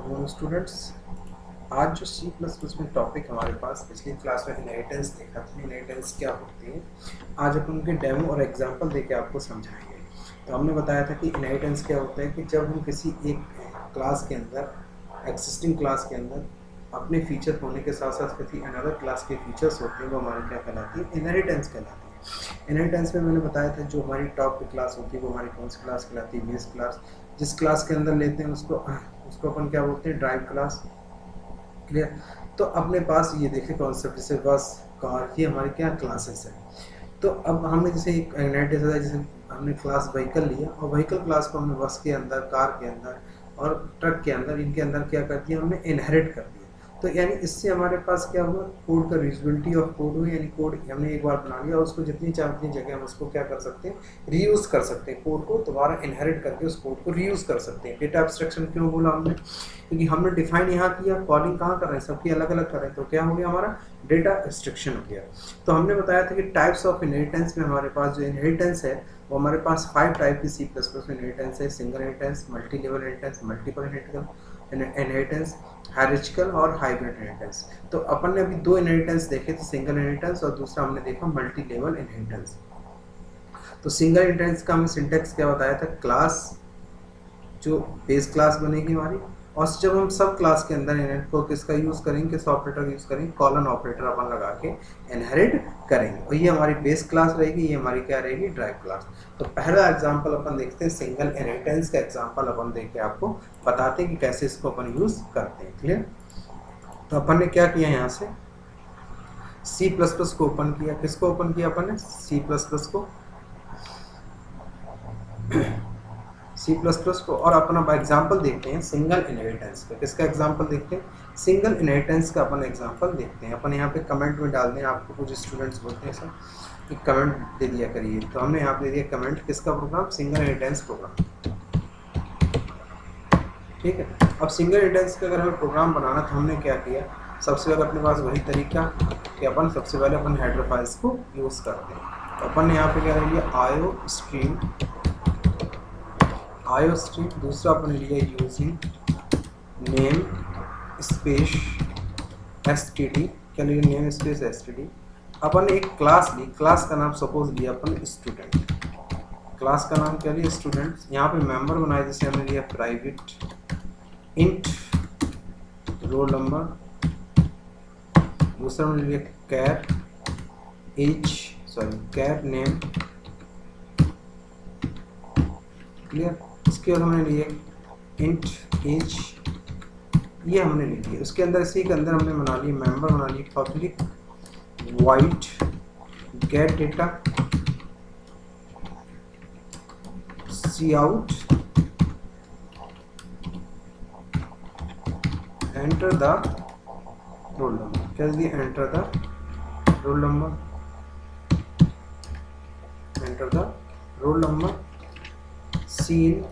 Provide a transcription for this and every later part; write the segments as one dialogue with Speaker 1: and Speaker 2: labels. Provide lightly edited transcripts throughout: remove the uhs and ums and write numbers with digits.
Speaker 1: Hello students, आज जो सी plus plus में टॉपिक हमारे पास पिछली क्लास में इनहेरिटेंस देखा था। इनहेरिटेंस क्या होती है, आज अपन उनके डेमो और एग्जांपल देके आपको समझाएंगे। तो हमने बताया था कि इनहेरिटेंस क्या होता है कि जब हम किसी एक क्लास के अंदर, एग्जिस्टिंग क्लास के अंदर अपने फीचर होने के साथ साथ किसी अनदर क्लास के फीचर्स होते हैं, वो हमारे क्या कहलाती है, इनहेरिटेंस कहलाती है। इनहेरिटेंस में मैंने बताया था जो हमारी टॉप की क्लास होती है वो हमारी कौन सी क्लास कहलाती है, बेस क्लास। जिस क्लास के अंदर लेते हैं उसको अपन क्या बोलते हैं, ड्राइव क्लास। क्लियर। तो अपने पास ये देखे कॉन्सेप्ट जैसे बस, कार, ये हमारी क्या क्लासेस है। तो अब हमने जैसे एक जैसे हमने क्लास व्हीकल लिया और व्हीकल क्लास को हमने बस के अंदर, कार के अंदर और ट्रक के अंदर, इनके अंदर क्या कर दिया, हमने इनहेरिट कर दिया। तो यानी इससे हमारे पास क्या हुआ, कोड का रीयूजेबिलिटी ऑफ कोड हुई। यानी कोड हमने एक बार बना लिया और उसको जितनी चाहे उतनी जगह हम उसको क्या कर सकते हैं, रीयूज कर सकते हैं। कोड को दोबारा इनहेरिट करके उस कोड को रीयूज कर सकते हैं। डेटा एब्स्ट्रैक्शन क्यों बोला हमने, क्योंकि हमने डिफाइन यहाँ किया, कॉलिंग कहाँ कर रहे हैं, सबकी अलग अलग कर रहे हैं, तो क्या हो गया, हमारा डेटा एब्स्ट्रैक्शन हो गया। तो हमने बताया था कि टाइप्स ऑफ इनहेरिटेंस में हमारे पास जो इनहेरिटेंस है वो हमारे पास 5 टाइप की सी प्लस प्लस में इनहेरिटेंस है। Single inheritance, multi level inheritance, multiple inheritance, hierarchical और हाइब्रिड इनहेरिटेंस। तो अपन ने अभी 2 इनहेरिटेंस देखे थे, सिंगल इनहेरिटेंस और दूसरा हमने देखा मल्टी लेवल इनहेरिटेंस। तो सिंगल इनहेरिटेंस का हमें सिंटेक्स क्या बताया था, क्लास जो बेस क्लास बनेगी हमारी, और जब हम सब क्लास के अंदर इनहेरिट को किसका यूज करेंगे, किस ऑपरेटर यूज करेंगे, कॉलन ऑपरेटर अपन लगा के इनहेरिट करेंगे। और ये हमारी बेस क्लास रहेगी, ये हमारी क्या रहेगी, ड्राइव क्लास। तो पहला एग्जांपल अपन देखते हैं, सिंगल इनहेरिटेंस का एग्जांपल अपन देख के आपको बताते हैं कि कैसे इसको अपन यूज करते हैं। क्लियर। तो अपन ने क्या किया, यहाँ से सी प्लस प्लस को ओपन किया। किसको ओपन किया अपन ने, सी प्लस प्लस को, सी प्लस प्लस को। और अपना एग्जाम्पल देखते हैं सिंगल इनहेरिटेंस का। किसका एग्जाम्पल देखते हैं, सिंगल इनहेरिटेंस का अपन एग्जाम्पल देखते हैं। अपन यहाँ पे कमेंट में डाल दें, आपको कुछ स्टूडेंट्स बोलते हैं सर कि कमेंट दे दिया करिए, तो हमने यहाँ पे दे दिया कमेंट, किसका प्रोग्राम, सिंगल इनहेरिटेंस प्रोग्राम। ठीक है। अब सिंगल इनहेरिटेंस का अगर हमें प्रोग्राम बनाना तो हमने क्या किया, सबसे पहले अपने पास वही तरीका कि अपन सबसे पहले अपन हेडर फाइल्स को यूज़ करते हैं। तो अपन ने यहाँ पे क्या लिया, आयो स्ट्रीम, दूसरा अपन ने लिया यूजिंग नेम स्पेस एसटीडी। क्या लिया, नेम स्पेस एसटीडी। अपन ने एक क्लास ली, क्लास का नाम सपोज लिया अपन स्टूडेंट। क्लास का नाम क्या लिया, स्टूडेंट। यहाँ पे मेंबर बनाए, जैसे हमने लिया प्राइवेट इंट रोल नंबर। दूसरा हमने लिया कैर नेम। क्लियर। इसके बाद हमने लिए इंट एज, ये हमने ले लिया। उसके अंदर, इसी के अंदर हमने बना लिया मेंबर, बना लिया public void get data cout enter the roll number. क्या दिया, enter the roll number, enter the roll number. Cin,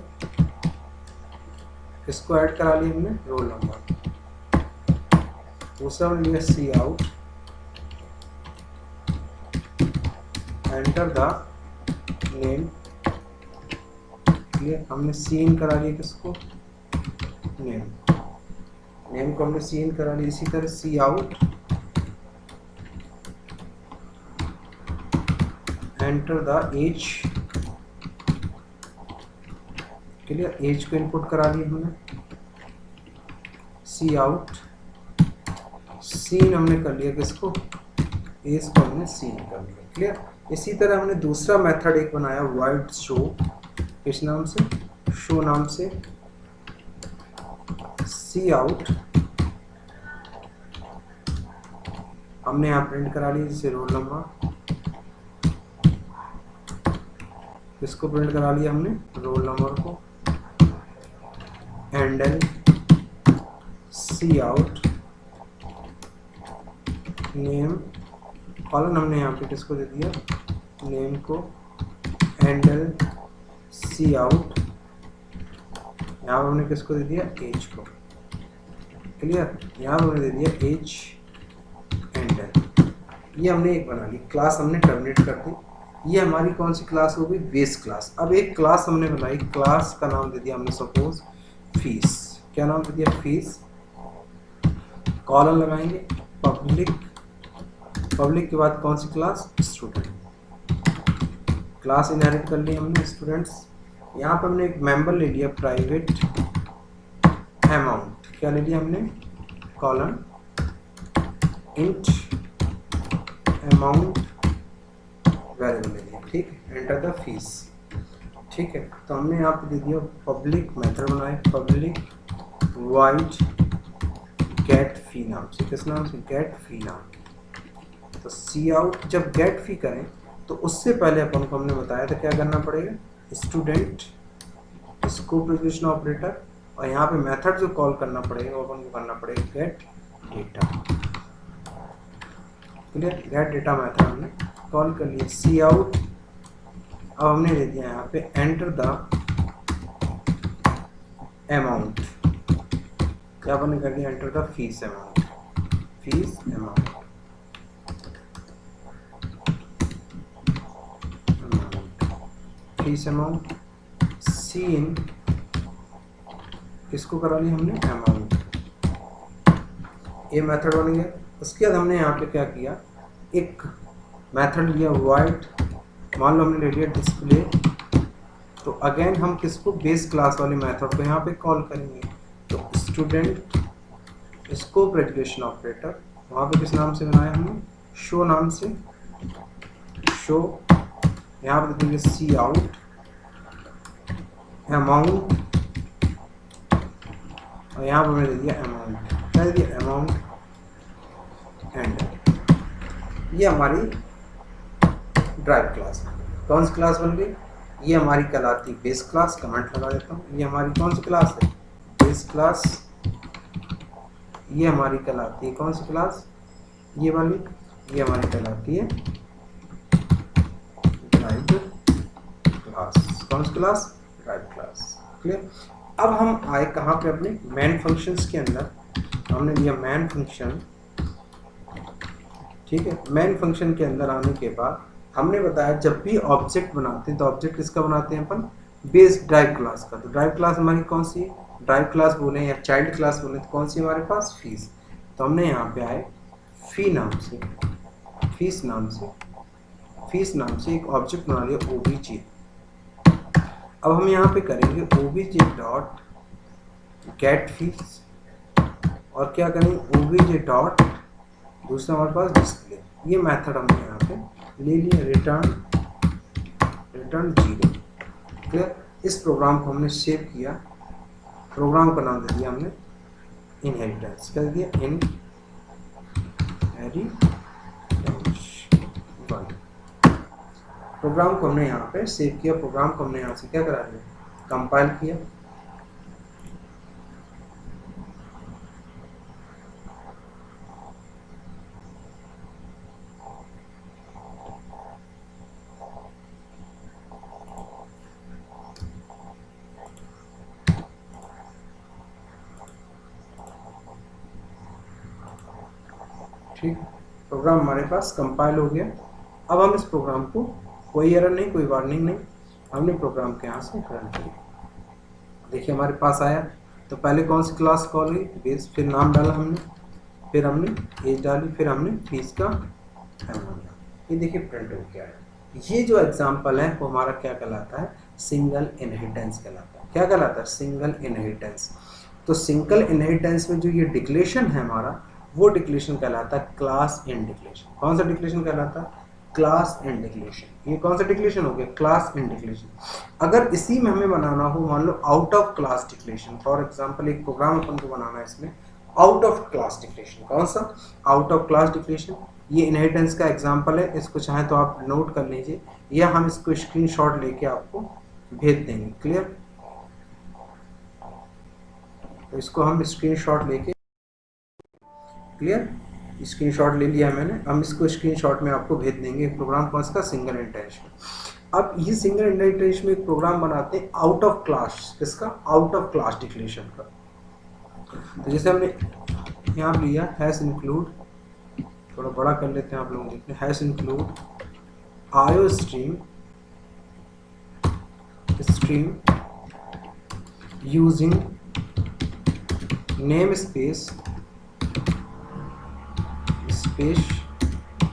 Speaker 1: किसको ऐड करा लिया हमने, रोल नंबर। दूसरा हमने लिया cout enter the name. Clear. हमने सीन करा लिया किसको, नेम को हमने सीन करा लिया। इसी तरह cout enter the age. Clear. Age को इनपुट करा लिया हमने। सी आउट सीन हमने कर लिया किसको, एज को हमने सीन कर लिया। क्लियर। इसी तरह हमने दूसरा मेथड एक बनाया वाइड शो, किस नाम से, शो नाम से। सी आउट हमने यहाँ प्रिंट करा लिया, जैसे रोल नंबर। किसको प्रिंट करा लिया हमने, रोल नंबर को। हैंडल सी आउट नेम, कॉलन हमने यहाँ पे किसको दे दिया, नेम को। हैंडल सी आउट, यहाँ हमने किसको दे दिया, एज को। क्लियर। यहाँ हमने दे दिया एज हैंडल। ये हमने एक बना ली, क्लास हमने टर्मिनेट कर दी। ये हमारी कौन सी क्लास हो गई, बेस क्लास। अब एक क्लास हमने बनाई, क्लास का नाम दे दिया हमने सपोज फीस। क्या नाम दे दिया, फीस, कॉलन लगाएंगे, पब्लिक, पब्लिक के बाद कौन सी क्लास, स्टूडेंट, क्लास इनहेरिट कर ली हमने स्टूडेंट्स। यहाँ पर हमने एक मेंबर ले लिया प्राइवेट अमाउंट, क्या ले लिया हमने, कॉलन इंट अमाउंट वेरिएबल ले लिया, ठीक है, एंटर द फीस, ठीक है। तो हमने यहाँ पे दे दिया पब्लिक मेथड बनाए, पब्लिक वाइड गेट फी नाम से, किस नाम से, गेट फी नाम। तो सी आउट जब गेट फी करें तो उससे पहले अपन को हमने बताया था क्या करना पड़ेगा, स्टूडेंट स्कोप रिलेशन ऑपरेटर, और यहाँ पे मेथड जो कॉल करना पड़ेगा वो अपन को करना पड़ेगा gate data, clear, gate data method हमने कॉल कर लिया। सी आउट, अब हमने दे दिया यहाँ पे एंटर द अमाउंट, क्या आपने कर दिया, enter the fees amount, fees amount, fees amount, cin, किसको करा लिया हमने, अमाउंट, ये मेथड बन गया। उसके बाद हमने यहाँ पे क्या किया, एक मेथड लिया वाइड, मान लो हमने ले लिया डिस्प्ले, तो अगेन हम किसको, बेस क्लास वाले मेथड को यहाँ पे कॉल करेंगे। तो स्टूडेंट स्कोप रेगुलेशन ऑपरेटर, वहाँ पे किस नाम से बनाया हमने, शो नाम से, शो, यहाँ पे देंगे सी आउट अमाउंट, और यहाँ पर मैंने दे दिया अमाउंट, क्या दे दिया, अमाउंट एंड, ये हमारी ड्राइव क्लास, कौन सी क्लास बन गई, ये हमारी कहलाती बेस क्लास, कमेंट लगा देता हूँ, ये हमारी कौन सी क्लास है, बेस क्लास, ये हमारी कहलाती है कौन सी क्लास, ये वाली, ये हमारी कहलाती है ड्राइव क्लास, कौन सी क्लास, ड्राइव क्लास, क्लियर। अब हम आए कहाँ पे, अपने मेन फंक्शंस के अंदर, हमने लिया मेन फंक्शन, ठीक है। मेन फंक्शन के अंदर आने के बाद हमने बताया जब भी ऑब्जेक्ट बनाते हैं तो ऑब्जेक्ट किसका बनाते हैं अपन, बेस ड्राइव क्लास का। तो ड्राइव क्लास हमारी कौन सी है, ड्राइव क्लास बोले या चाइल्ड क्लास बोले तो कौन सी हमारे पास, फीस। तो हमने यहाँ पे आए फी नाम से, फीस नाम से, फीस नाम से एक ऑब्जेक्ट बना लिया ओबीजे। अब हम यहाँ पे करेंगे ओबीजे डॉट गेट फीस, और क्या करेंगे, ओबीजे डॉट दूसरा हमारे पास डिस्प्ले, ये मेथड हमने यहाँ पे ले लिया, रिटर्न, रिटर्न 0, क्लियर। इस प्रोग्राम को हमने सेव किया, प्रोग्राम का नाम दे दिया हमने इनहेरिटेंस, क्या दे दिया, इनहेरिटेंस 1। प्रोग्राम को हमने यहाँ पे सेव किया, प्रोग्राम को हमने यहाँ से क्या करा दिया, कंपाइल किया, ठीक, प्रोग्राम हमारे पास कंपाइल हो गया। अब हम इस प्रोग्राम को, कोई एरर नहीं, कोई वार्निंग नहीं, हमने प्रोग्राम के यहाँ से रन किया, देखिए हमारे पास आया। तो पहले कौन सी क्लास कॉल हुई, बेस, फिर नाम डाला हमने, फिर हमने एज डाली, फिर हमने फीस का अमाउंट, ये देखिए प्रिंट हो गया है। ये जो एग्जाम्पल है वो हमारा क्या कहलाता है, सिंगल इनहेरिटेंस कहलाता है। क्या कहलाता है, सिंगल इनहेरिटेंस। तो सिंगल इनहेरिटेंस में जो ये डिक्लेरेशन है हमारा, वो डिक्लेरेशन कहलाता है क्लास एंड डिक्लेरेशन। कौन सा डिक्लेरेशन कहलाता है, क्लास एंड डिक्लेरेशन। ये कौन सा डिक्लेरेशन हो गया, क्लास एंड डिक्लेरेशन। अगर इसी में हमें बनाना हो, मान लो out of class declaration, for example एक प्रोग्राम अपन को बनाना है इसमें आउट ऑफ क्लास डिक्लेरेशन, कौन सा, आउट ऑफ क्लास डिक्लेरेशन। ये इनहेरिटेंस का एग्जांपल है, इसको चाहे तो आप नोट कर लीजिए, या हम इसको स्क्रीनशॉट लेके आपको भेज देंगे, क्लियर। तो इसको हम स्क्रीनशॉट लेके, क्लियर, स्क्रीनशॉट ले लिया मैंने, हम इसको स्क्रीनशॉट में आपको भेज देंगे। प्रोग्राम कौन सा, सिंगल इनहेरिटेंस। अब ये सिंगल इनहेरिटेंस में एक प्रोग्राम बनाते हैं आउट ऑफ क्लास, किसका, आउट ऑफ क्लास डिक्लेरेशन का। तो जैसे हमने यहाँ लिया हैश इंक्लूड, थोड़ा बड़ा कर लेते हैं आप लोग देखते हैं, हैश इंक्लूड आयो stream using name space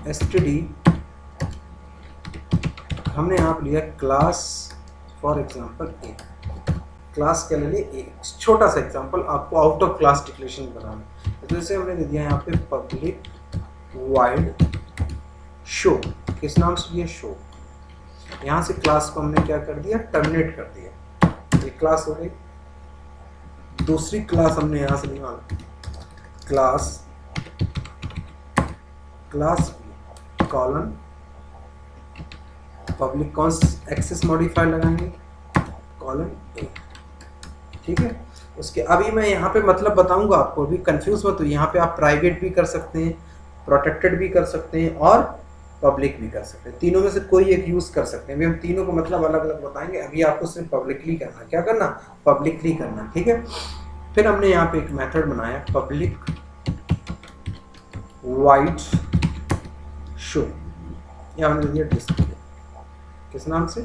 Speaker 1: std, हमने यहाँ पे लिया class for example A, class के लिए एक छोटा सा एग्जांपल आपको आउट ऑफ क्लास डिक्लेरेशन बनाना है। तो जैसे हमने दे दिया यहाँ पे पब्लिक वाइड शो, किस नाम से दिया शो, यहाँ से क्लास को हमने क्या कर दिया टर्मिनेट कर दिया, एक क्लास हो गई। दूसरी क्लास हमने यहाँ से निकाला क्लास कॉलन पब्लिक कौन एक्सेस मॉडिफायर लगाएंगे कॉलन ए, ठीक है। उसके अभी मैं यहाँ पे मतलब बताऊंगा आपको, अभी कंफ्यूज मत हो। यहाँ पे आप प्राइवेट भी कर सकते हैं, प्रोटेक्टेड भी कर सकते हैं और पब्लिक भी कर सकते हैं, तीनों में से कोई एक यूज कर सकते हैं। अभी हम तीनों को मतलब अलग अलग बताएंगे, अभी आपको सिर्फ पब्लिकली करना, क्या करना पब्लिकली करना, ठीक है। फिर हमने यहाँ पे एक मेथड बनाया पब्लिक वाइड शो, यहाँ हमने दिया डिस्प्ले, किस नाम से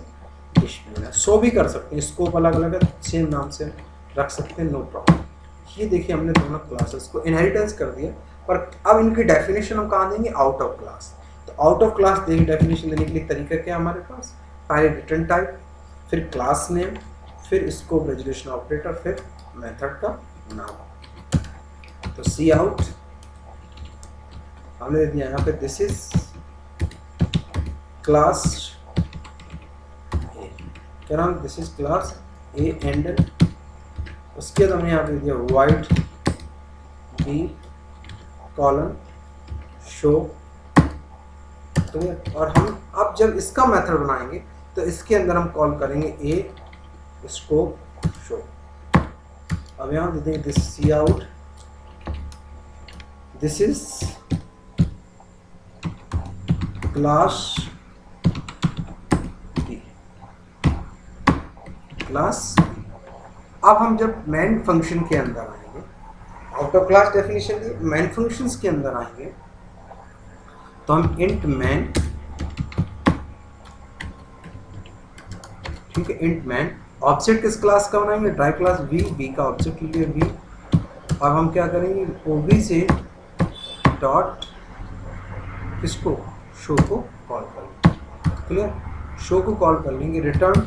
Speaker 1: डिस्प्ले। शो भी कर सकते हैं, स्कोप अलग अलग है, सेम नाम से रख सकते हैं, नो प्रॉब्लम। ये देखिए हमने दोनों क्लासेस को इनहेरिटेंस कर दिया, पर अब इनकी डेफिनेशन हम कहाँ देंगे आउट ऑफ क्लास। तो आउट ऑफ क्लास देंगे डेफिनेशन देने के लिए तरीका क्या है हमारे पास, पहले रिटर्न टाइप, फिर क्लास नेम, फिर स्कोप रेजोल्यूशन ऑपरेटर, फिर मेथड का नाम। तो सी आउट हमने दिया यहाँ पे दिस इज क्लास ए, क्या नाम this is class A and उसके बाद हमने यहाँ पे दिया वाइड बी कॉलन शो, तो और हम अब जब इसका मेथड बनाएंगे तो इसके अंदर हम कॉल करेंगे ए स्कोप शो। अब यहाँ दे देंगे this cout this is class B, class. अब हम जब मेन फंक्शन के अंदर आएंगे, आउट ऑफ क्लास डेफिनेशन दी, मेन फंक्शंस के अंदर आएंगे तो हम इंट मैन, ठीक है, इंट मैन ऑब्जेक्ट किस क्लास का बनाएंगे ड्राइव क्लास बी का ऑब्जेक्ट लिए बी। अब हम क्या करेंगे ओबी से डॉट किसको शो को कॉल कर लेंगे, क्लियर, शो को कॉल कर लेंगे, रिटर्न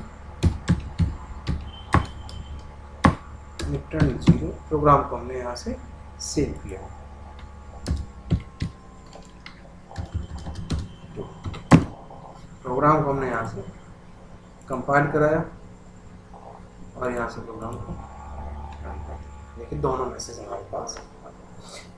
Speaker 1: 0, प्रोग्राम को हमने यहाँ से सेव किया। प्रोग्राम को हमने यहाँ से कंपाइल कराया और यहाँ से प्रोग्राम को देखिए दोनों मैसेज हमारे पास।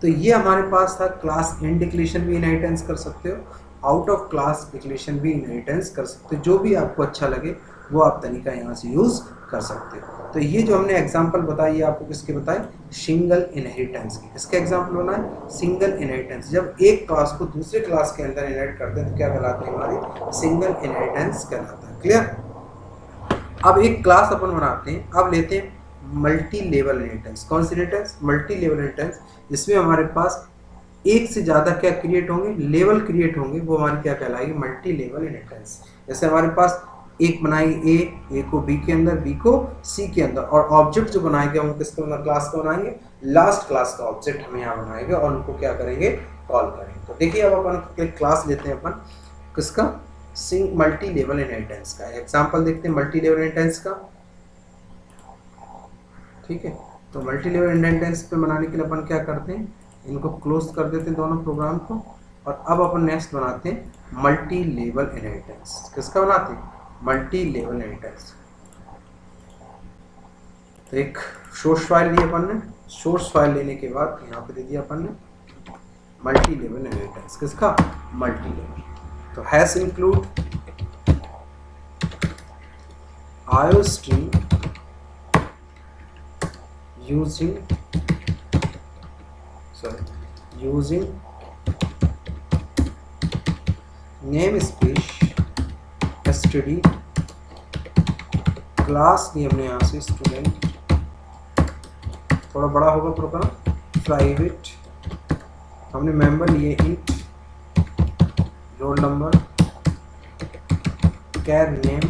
Speaker 1: तो ये हमारे पास था क्लास इन डिक्लेरेशन भी इनहेरिटेंस कर सकते हो, आउट ऑफ क्लास डिक्लेरेशन भी इनहेरिटेंस कर सकते हो, जो भी आपको अच्छा लगे वो आप तरीका यहाँ से यूज़ कर सकते हो। तो ये जो हमने एग्जांपल बताई है आपको किसके बताए सिंगल इनहेरिटेंस की, किसका एग्जांपल बनाए सिंगल इनहेरिटेंस। जब एक क्लास को दूसरे क्लास के अंदर इनहेरिट करते हैं तो क्या कहलाते हैं हमारी सिंगल इनहेरिटेंस कहलाता है, क्लियर। अब एक क्लास अपन बनाते हैं, अब लेते हैं मल्टी लेवल इनहेरिटेंस। कौन सी इनहेरिटेंस मल्टी लेवल इनहेरिटेंस, जिसमें हमारे पास एक से ज़्यादा क्या क्रिएट होंगे लेवल क्रिएट होंगे, वो हमारी क्या कहलाएगी मल्टी लेवल इनहेरिटेंस। जैसे हमारे पास एक बनाएंगे ए को बी के अंदर, बी को सी के अंदर, और ऑब्जेक्ट जो बनाएंगे हम किसके अंदर क्लास का बनाएंगे लास्ट क्लास का ऑब्जेक्ट हम यहाँ बनाएंगे और उनको क्या करेंगे कॉल करेंगे। तो देखिए अब अपन क्लास लेते हैं अपन किसका मल्टी लेवल इनहेरिटेंस का एग्जांपल देखते हैं मल्टी लेवल इनहेरिटेंस का, ठीक है। तो मल्टी लेवल इनहेरिटेंस पे बनाने के लिए अपन क्या करते हैं इनको क्लोज कर देते हैं दोनों प्रोग्राम को, और अब अपन नेक्स्ट बनाते हैं मल्टी लेवल इनहेरिटेंस। किसका बनाते हैं मल्टी लेवल इनहेरिटेंस। तो एक सोर्स फाइल ली अपन ने, सोर्स फाइल लेने के बाद यहाँ पे दे दिया अपन ने मल्टी लेवल इनहेरिटेंस, किसका मल्टी लेवल। तो hash include iostream using namespace std, class लिए हमने यहाँ से स्टूडेंट, थोड़ा बड़ा होगा प्रोग्राम, प्राइवेट हमने मेंबर लिए इंट रोल नंबर कैर नेम,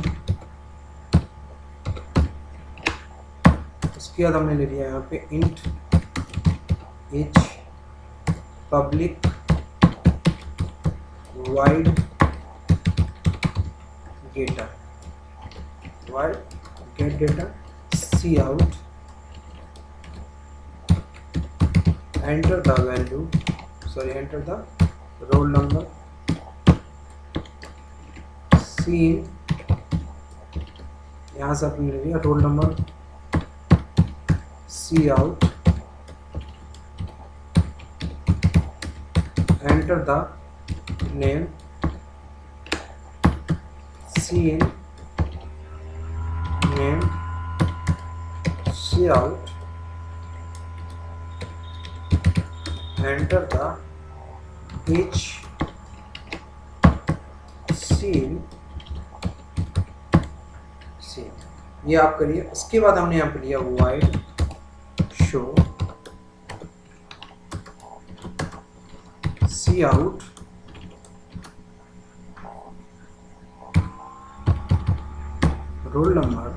Speaker 1: उसके बाद हमने ले लिया यहाँ पे int each public void data void get data cout enter the value enter the roll number scene यहाँ से आपने ले लिया roll number cout enter the name scene name cout enter the each scene ये आप करिए। उसके बाद हमने यहाँ पे लिया void show cout roll number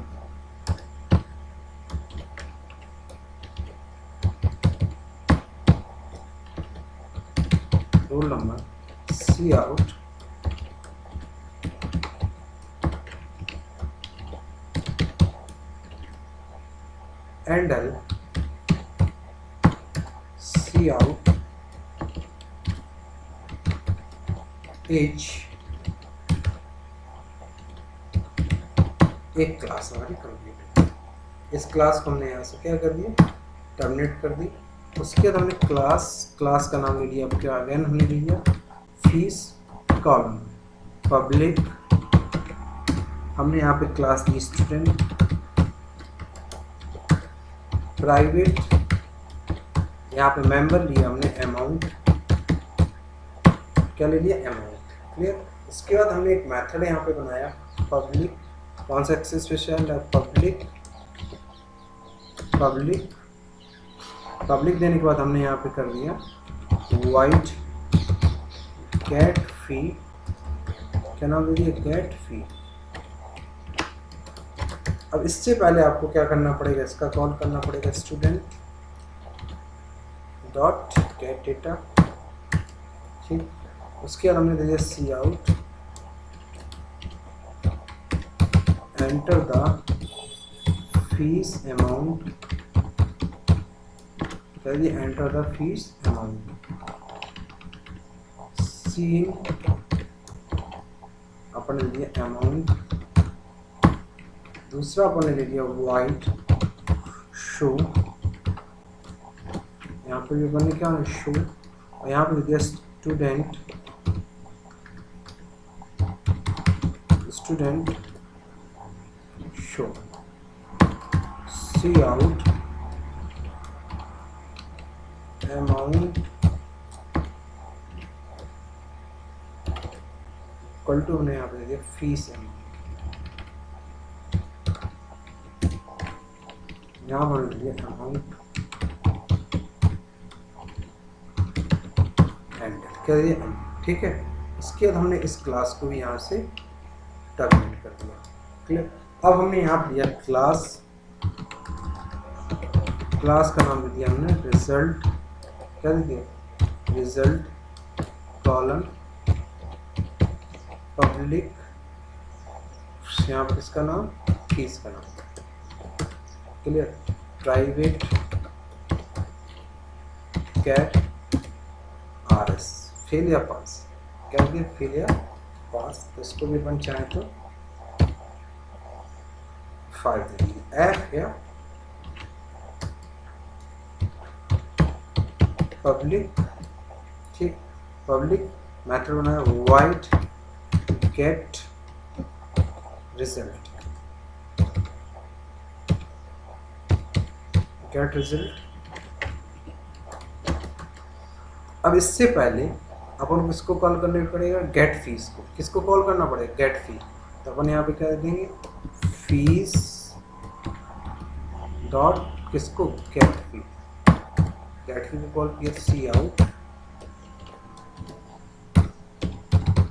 Speaker 1: cout handle cout each एक क्लास हमारी कंप्लीट। इस क्लास को हमने यहाँ से क्या कर दिया, टर्मिनेट कर दी। उसके बाद हमने क्लास का नाम ले लिया, अब क्या अगेन हमने ले लिया फीस कॉलम पब्लिक, हमने यहाँ पे क्लास दी स्टूडेंट, प्राइवेट यहाँ पे मेंबर लिया हमने अमाउंट, क्या ले लिया अमाउंट, क्लियर। उसके बाद हमने एक मेथड यहाँ पे बनाया पब्लिक, कौन सा एक्सेस स्पेशल है पब्लिक देने के बाद हमने यहाँ पे कर दिया वाइट गेट फी, क्या नाम दे दिया गेट फी। अब इससे पहले आपको क्या करना पड़ेगा, इसका कॉल करना पड़ेगा स्टूडेंट डॉट गेट डेटा, ठीक। उसके बाद हमने दे दिया cout enter the fees amount, कह दिया enter the fees amount, cin अपन ले लिया अमाउंट, दूसरा अपन ने ले लिया वाइट शो, यहाँ पे भी अपन ने क्या शो, और यहाँ पे ले दिया student show cout amount equal to हमने यहाँ पे दे दिया फीस अमाउंट, यहाँ पर ले लिया अमाउंट एंड क्या दिया, ठीक है। इसके बाद हमने इस क्लास को भी यहाँ से टर्मिनेट कर दिया, क्लियर। अब हमने यहाँ पर दिया क्लास का नाम दे दिया हमने रिजल्ट, क्या दे दिया रिजल्ट कॉलम पब्लिक, यहाँ पर इसका नाम फीस का नाम, क्लियर। प्राइवेट कैट RS फेल या पास, क्या दिया फेल या पास, तो इसको भी अपन चाहें तो 5 दे दिए F या पब्लिक, ठीक। पब्लिक मेथड बनाया white get result, get result. अब इससे पहले अपन को इसको कॉल करने पड़ेगा गेट फीस को, किसको कॉल करना पड़ेगा गेट फी, तो अपन यहाँ पे क्या देंगे फीस डॉट किसको गेट फी को कॉल किया cout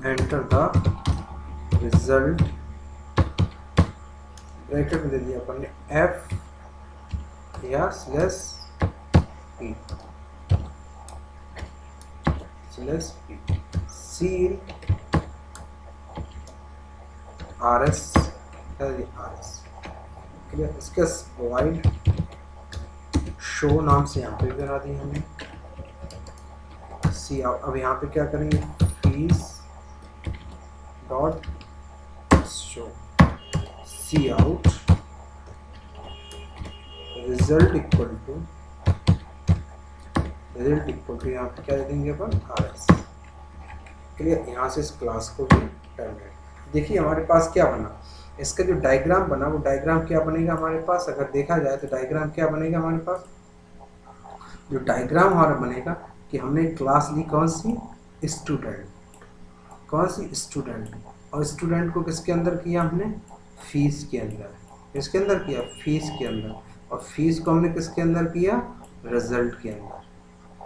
Speaker 1: enter the result, bracket में दे दिया अपन ने F या स्लैश P, स्लैश p सील rs rs क्लियर। इसका प्रोवाइड शो नाम से यहाँ पे बना दी हमने सी। अब यहाँ पे क्या करेंगे, fees dot show cout result equal to यहाँ पे क्या दे देंगे अपन rs क्लियर। यहाँ से इस क्लास को भी टर्मिनेट। देखिए हमारे पास क्या बना, इसका जो डायग्राम बना वो डायग्राम क्या बनेगा हमारे पास, अगर देखा जाए तो डायग्राम क्या बनेगा हमारे पास, जो डायग्राम हमारा बनेगा कि हमने क्लास ली कौन सी, स्टूडेंट, कौन सी स्टूडेंट, और स्टूडेंट को किसके अंदर किया हमने, फीस के अंदर, किसके अंदर किया, फीस के अंदर, और फीस को हमने किसके अंदर किया, रिजल्ट के अंदर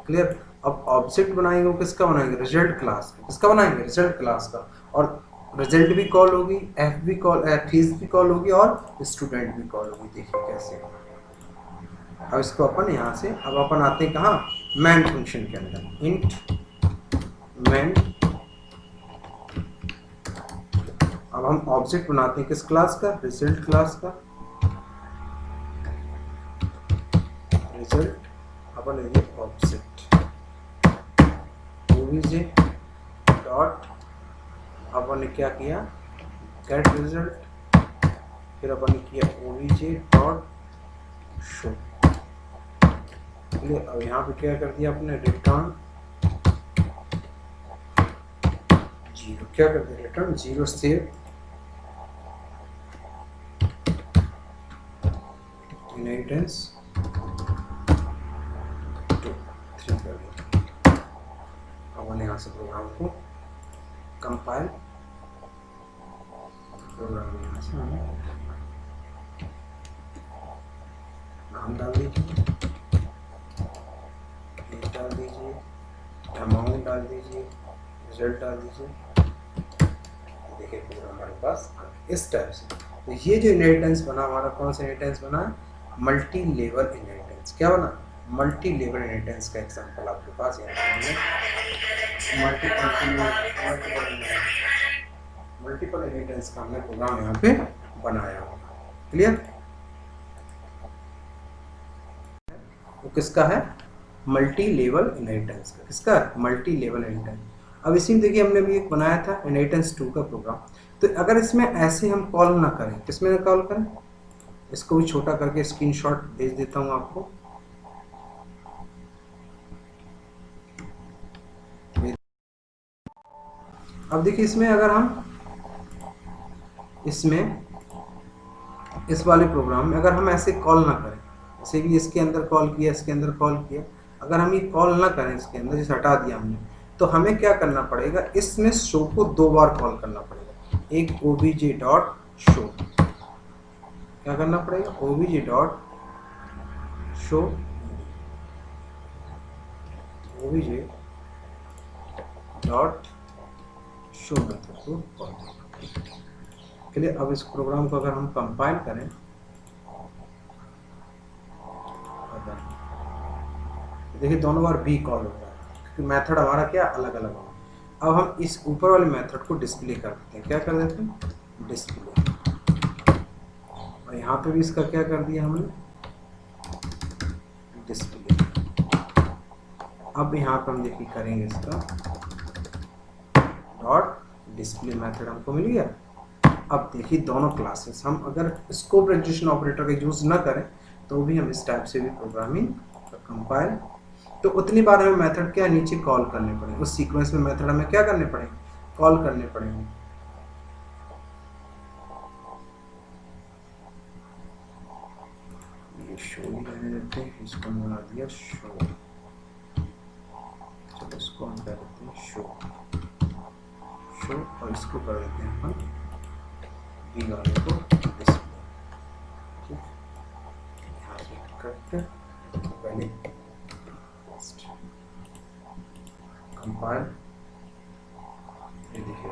Speaker 1: क्लियर। अब ऑब्जेक्ट बनाएंगे वो किसका बनाएंगे, रिजल्ट क्लास का, किसका बनाएंगे, रिजल्ट क्लास का, और रिजल्ट भी कॉल होगी, एफ भी कॉल, फीस भी कॉल होगी और स्टूडेंट भी कॉल होगी। देखिए कैसे। अब इसको अपन यहाँ से अब अपन आते हैं कहाँ, मैन फंक्शन के अंदर, इंट मैन। अब हम ऑब्जेक्ट बनाते हैं किस क्लास का, रिजल्ट क्लास का, रिजल्ट अपन लेंगे ऑब्जेक्ट ओबीजे डॉट, अपन ने क्या किया, गेट रिजल्ट, फिर अपन ने किया ओबीजे डॉट शो। अब यहाँ पे क्या कर दिया आपने, रिटर्न 0, क्या कर दिया, रिटर्न 0 सेव इनहेरिटेंस 2 3 कर दिया। अब यहाँ से प्रोग्राम को कंपाइल, प्रोग्राम यहाँ से नाम डाल दीजिए, डाल दीजिए, अमाउंट डाल दीजिए, रिजल्ट डाल दीजिए। देखिए प्रोग्राम हमारे पास इस टाइप से। तो ये जो इनहेरिटेंस बना हमारा, कौन सा इनहेरिटेंस बना, मल्टी लेवल इनहेरिटेंस। क्या बना, मल्टी लेवल इनहेरिटेंस का एग्जांपल आपके पास यहाँ पे मल्टीपल इनहेरिटेंस का हमने प्रोग्राम यहाँ पे बनाया होगा। क्लियर। वो किसका है, मल्टी लेवल इनहेरिटेंस का, किसका, मल्टी लेवल इनहेरिटेंस। अब इसी में देखिए हमने भी एक बनाया था इनहेरिटेंस 2 का प्रोग्राम। तो अगर इसमें ऐसे हम कॉल ना करें, किसमें ना कॉल करें, इसको भी छोटा करके स्क्रीनशॉट भेज देता हूं आपको। अब देखिए इसमें अगर हम इसमें इस वाले प्रोग्राम में अगर हम ऐसे कॉल ना करें, जैसे भी इसके अंदर कॉल किया, इसके अंदर कॉल किया, अगर हम ये कॉल ना करें इसके अंदर, जैसे हटा दिया हमने, तो हमें क्या करना पड़ेगा, इसमें शो को 2 बार कॉल करना पड़ेगा। एक ओबीजे डॉट शो, क्या करना पड़ेगा, OBJ dot show, OBJ dot show method को कॉल के लिए। अब इस प्रोग्राम को अगर हम कंपाइल करें, देखिए दोनों बार भी कॉल होता है क्योंकि मेथड हमारा क्या अलग अलग होगा। अब हम इस ऊपर वाले मेथड को डिस्प्ले कर देते हैं, क्या कर देते हैं, डिस्प्ले। और यहाँ पे भी इसका क्या कर दिया हमने, डिस्प्ले। अब यहाँ पर हम देखिए करेंगे इसका डॉट डिस्प्ले मेथड हमको मिल गया। अब देखिए दोनों क्लासेस हम अगर स्कोप रजिस्ट्रेशन ऑपरेटर का यूज ना करें तो भी हम इस टाइप से भी प्रोग्रामिंग कंपाइल, तो उतनी बार हमें मेथड क्या नीचे कॉल करने पड़ेंगे, उस सीक्वेंस में मेथड हमें क्या करने पड़ेंगे, कॉल करने पड़ेंगे। ये शो ही रहने देते हैं, इसको बना दिया शो, चलो इसको हम कर देते हैं शो, और इसको कर देते हैं हम बी वाले को डिस्प्ले। ठीक, यहाँ से करते पहले कंपाइल, ये देखिए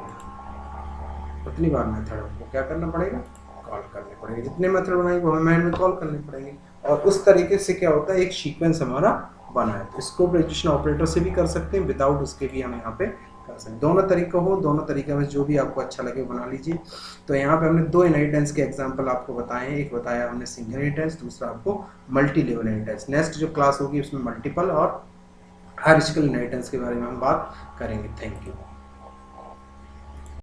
Speaker 1: उतनी बार मेथड हमको क्या करना पड़ेगा, कॉल करने पड़ेंगे। जितने मेथड बनाएंगे वो हमें मैन में कॉल करने पड़ेंगे। और उस तरीके से क्या होता है, एक सीक्वेंस हमारा बनाए। तो इसको प्रेडिक्शन ऑपरेटर से भी कर सकते हैं, विदाउट उसके भी हम यहाँ पे कर सकते हैं। दोनों तरीका हो, दोनों तरीके में जो भी आपको अच्छा लगे बना लीजिए। तो यहाँ पे हमने दो इनहेरिटेंस के एग्जांपल आपको बताए हैं, एक बताया हमने सिंगल इनहेरिटेंस, दूसरा आपको मल्टी लेवल इनहेरिटेंस। नेक्स्ट जो क्लास होगी उसमें मल्टीपल और हायरार्किकल इनहेरिटेंस के बारे में हम बात करेंगे। Thank you.